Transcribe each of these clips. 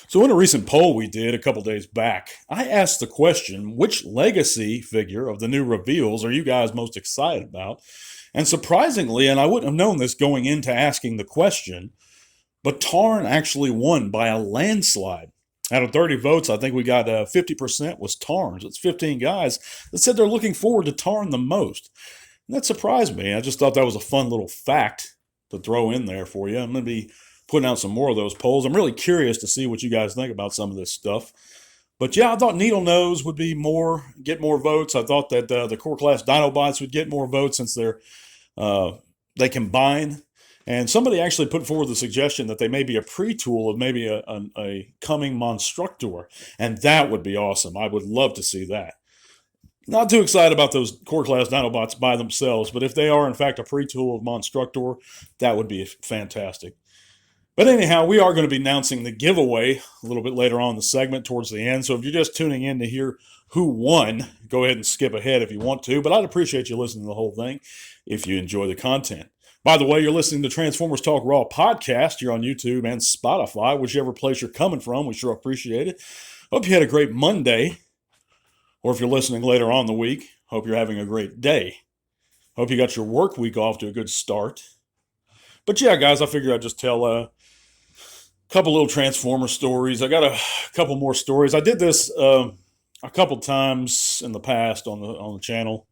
So, in a recent poll we did a couple days back, I asked the question, which legacy figure of the new reveals are you guys most excited about? And surprisingly, and I wouldn't have known this going into asking the question, but Tarn actually won by a landslide. Out of 30 votes, I think we got 50% was Tarn. So it's 15 guys that said they're looking forward to Tarn the most. And that surprised me. I just thought that was a fun little fact to throw in there for you. I'm going to be putting out some more of those polls. I'm really curious to see what you guys think about some of this stuff. But yeah, I thought Needle Nose would get more votes. I thought that the core class Dinobots would get more votes since they combine. And somebody actually put forward the suggestion that they may be a pre-tool of maybe a coming Monstructor. And that would be awesome. I would love to see that. Not too excited about those core class Dinobots by themselves, but if they are in fact a pre-tool of Monstructor, that would be fantastic. But anyhow, we are going to be announcing the giveaway a little bit later on in the segment towards the end. So if you're just tuning in to hear who won, go ahead and skip ahead if you want to. But I'd appreciate you listening to the whole thing if you enjoy the content. By the way, you're listening to Transformers Talk Raw podcast. You're on YouTube and Spotify, whichever place you're coming from. We sure appreciate it. Hope you had a great Monday. Or if you're listening later on in the week, hope you're having a great day. Hope you got your work week off to a good start. But yeah, guys, I figured I'd just tell a couple little Transformer stories. I got a couple more stories. I did this a couple times in the past on the channel,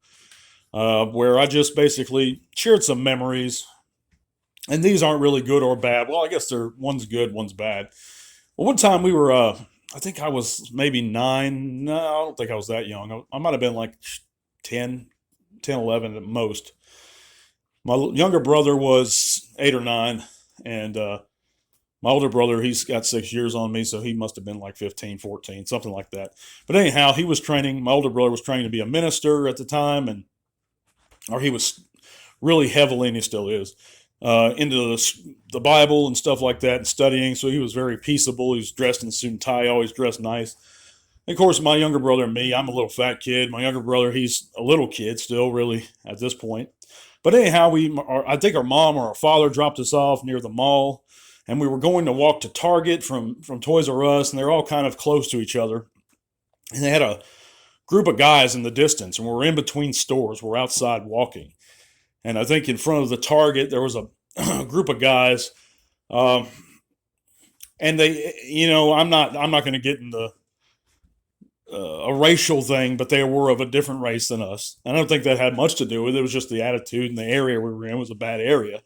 where I just basically shared some memories. And these aren't really good or bad. Well, I guess one's good, one's bad. Well, one time we were, I think I was maybe 9. No, I don't think I was that young. I might have been like 10, 11 at most. My younger brother was 8 or 9, and my older brother, he's got 6 years on me, so he must have been like 15, 14, something like that. But anyhow, my older brother was training to be a minister at the time, or he was really heavily, and he still is, into the Bible and stuff like that and studying. So he was very peaceable. He was dressed in suit and tie, always dressed nice. And of course, my younger brother and me, I'm a little fat kid. My younger brother, he's a little kid still, really, at this point. But anyhow, I think our mom or our father dropped us off near the mall, and we were going to walk to Target from Toys R Us, and they're all kind of close to each other. And they had a group of guys in the distance, and we're in between stores. We're outside walking. And I think in front of the Target, there was a group of guys. And they, I'm not going to get into a racial thing, but they were of a different race than us. And I don't think that had much to do with it. It was just the attitude, and the area we were in was a bad area.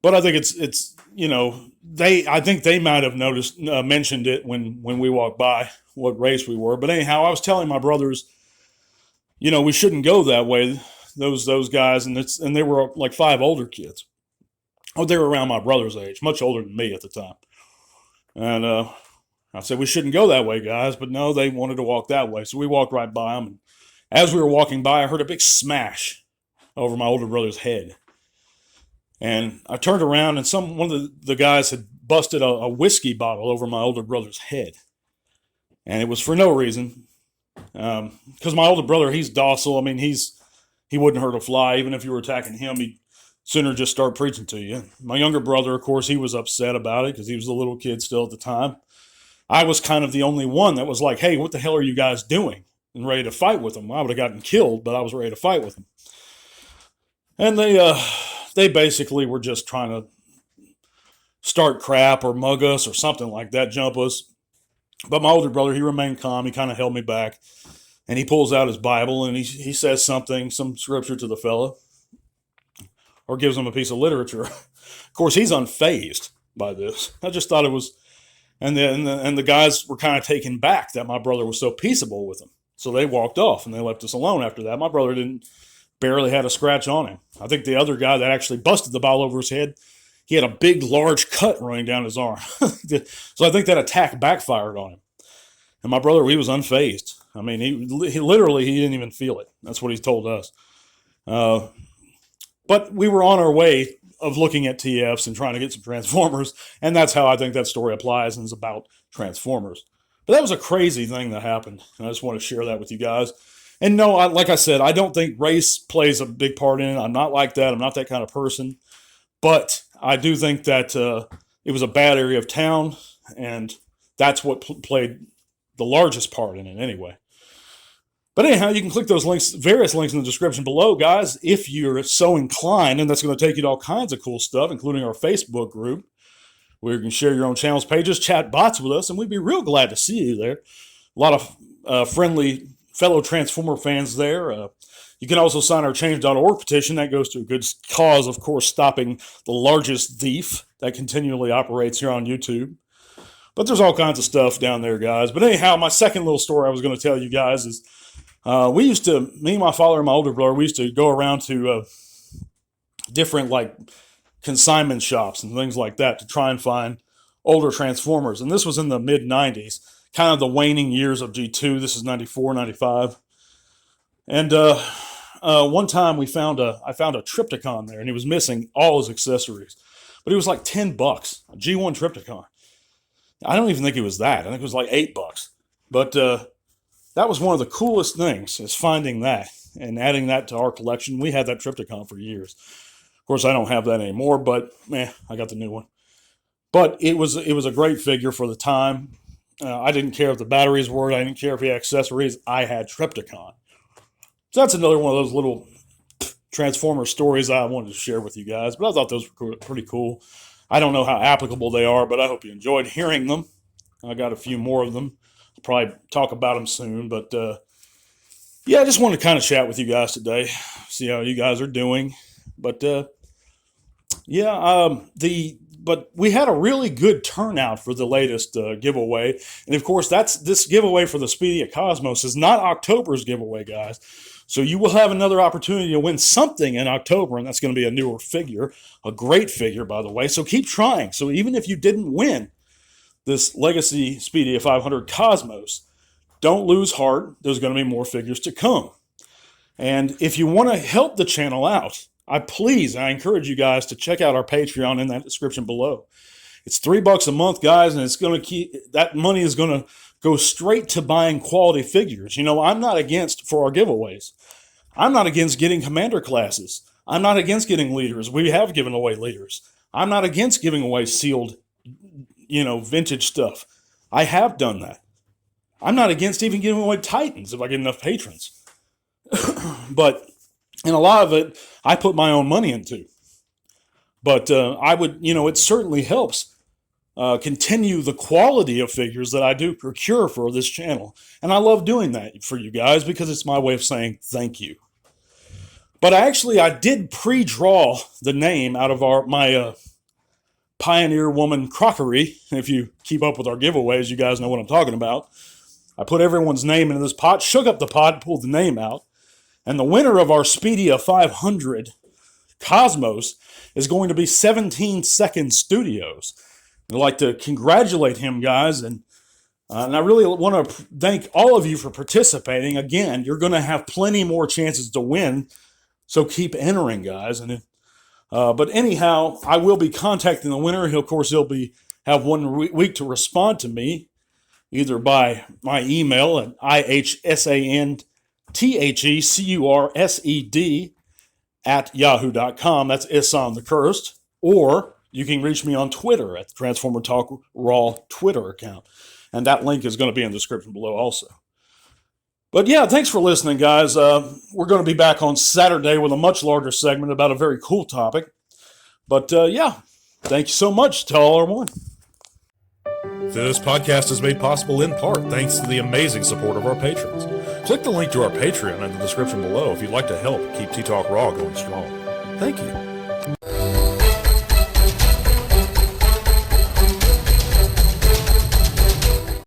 But I think it's I think they might have mentioned it when we walked by what race we were. But anyhow, I was telling my brothers, we shouldn't go that way. Those guys, and they were like 5 older kids. Oh, they were around my brother's age, much older than me at the time. And I said, we shouldn't go that way, guys. But no, they wanted to walk that way. So we walked right by them. And as we were walking by, I heard a big smash over my older brother's head. And I turned around, and one of the guys had busted a whiskey bottle over my older brother's head. And it was for no reason. Because my older brother, he's docile. I mean, he wouldn't hurt a fly. Even if you were attacking him, he'd sooner just start preaching to you. My younger brother, of course, he was upset about it because he was a little kid still at the time. I was kind of the only one that was like, hey, what the hell are you guys doing? And ready to fight with them. I would have gotten killed, but I was ready to fight with them. And they basically were just trying to start crap or mug us or something like that, jump us. But my older brother, he remained calm. He kind of held me back. And he pulls out his Bible and he says some scripture to the fella, or gives him a piece of literature. Of course, he's unfazed by this. I just thought it was, and the guys were kind of taken back that my brother was so peaceable with them. So they walked off and they left us alone after that. My brother barely had a scratch on him. I think the other guy that actually busted the ball over his head, he had a big, large cut running down his arm. So I think that attack backfired on him. And my brother, he was unfazed. I mean, he literally, he didn't even feel it. That's what he told us. But we were on our way of looking at TFs and trying to get some Transformers, and that's how I think that story applies and is about Transformers. But that was a crazy thing that happened, and I just want to share that with you guys. And no, like I said, I don't think race plays a big part in it. I'm not like that. I'm not that kind of person. But I do think that it was a bad area of town, and that's what played the largest part in it anyway. But anyhow, you can click those links, various links in the description below, guys, if you're so inclined, and that's going to take you to all kinds of cool stuff, including our Facebook group, where you can share your own channels, pages, chat bots with us, and we'd be real glad to see you there. A lot of friendly fellow Transformer fans there. You can also sign our change.org petition. That goes to a good cause, of course, stopping the largest thief that continually operates here on YouTube. But there's all kinds of stuff down there, guys. But anyhow, my second little story I was going to tell you guys is me, my father, and my older brother, we used to go around to different like consignment shops and things like that to try and find older Transformers. And this was in the mid-90s, kind of the waning years of G2. This is 94, 95. And one time I found a Trypticon there, and he was missing all his accessories. But it was like $10, a G1 Trypticon. I don't even think it was that. I think it was like $8. But that was one of the coolest things, is finding that and adding that to our collection. We had that Trypticon for years. Of course, I don't have that anymore, but I got the new one. But it was a great figure for the time. I didn't care if the batteries worked. I didn't care if he had accessories. I had Trypticon. So that's another one of those little Transformer stories I wanted to share with you guys. But I thought those were pretty cool. I don't know how applicable they are, but I hope you enjoyed hearing them. I got a few more of them. I'll probably talk about them soon. But, yeah, I just wanted to kind of chat with you guys today, see how you guys are doing. But, but we had a really good turnout for the latest giveaway. And, of course, this giveaway for the Speedia Cosmos is not October's giveaway, guys. So you will have another opportunity to win something in October, and that's going to be a newer figure, a great figure, by the way. So keep trying. So even if you didn't win this Legacy Speedia 500 Cosmos, don't lose heart. There's going to be more figures to come. And if you want to help the channel out, I encourage you guys to check out our Patreon in that description below. It's $3 a month, guys, and it's going to that money is going to go straight to buying quality figures. You know, I'm not against, for our giveaways, I'm not against getting commander classes. I'm not against getting leaders. We have given away leaders. I'm not against giving away sealed, vintage stuff. I have done that. I'm not against even giving away Titans if I get enough patrons. But, and a lot of it, I put my own money into. But I would, it certainly helps continue the quality of figures that I do procure for this channel. And I love doing that for you guys because it's my way of saying thank you. But I did pre-draw the name out of my Pioneer Woman crockery. If you keep up with our giveaways, you guys know what I'm talking about. I put everyone's name into this pot, shook up the pot, pulled the name out. And the winner of our Speedia 500 Cosmos is going to be 17 Second Studios. I'd like to congratulate him, guys, and I really want to thank all of you for participating. Again, you're going to have plenty more chances to win, so keep entering, guys. And but anyhow, I will be contacting the winner. He'll have 1 week to respond to me, either by my email at ihsanthecurced@yahoo.com. That's Isan the Cursed. Or you can reach me on Twitter at the Transformer Talk Raw Twitter account. And that link is going to be in the description below also. But yeah, thanks for listening, guys. We're going to be back on Saturday with a much larger segment about a very cool topic. But yeah, thank you so much. Tell all our one. This podcast is made possible in part thanks to the amazing support of our patrons. Click the link to our Patreon in the description below if you'd like to help keep T-Talk Raw going strong. Thank you.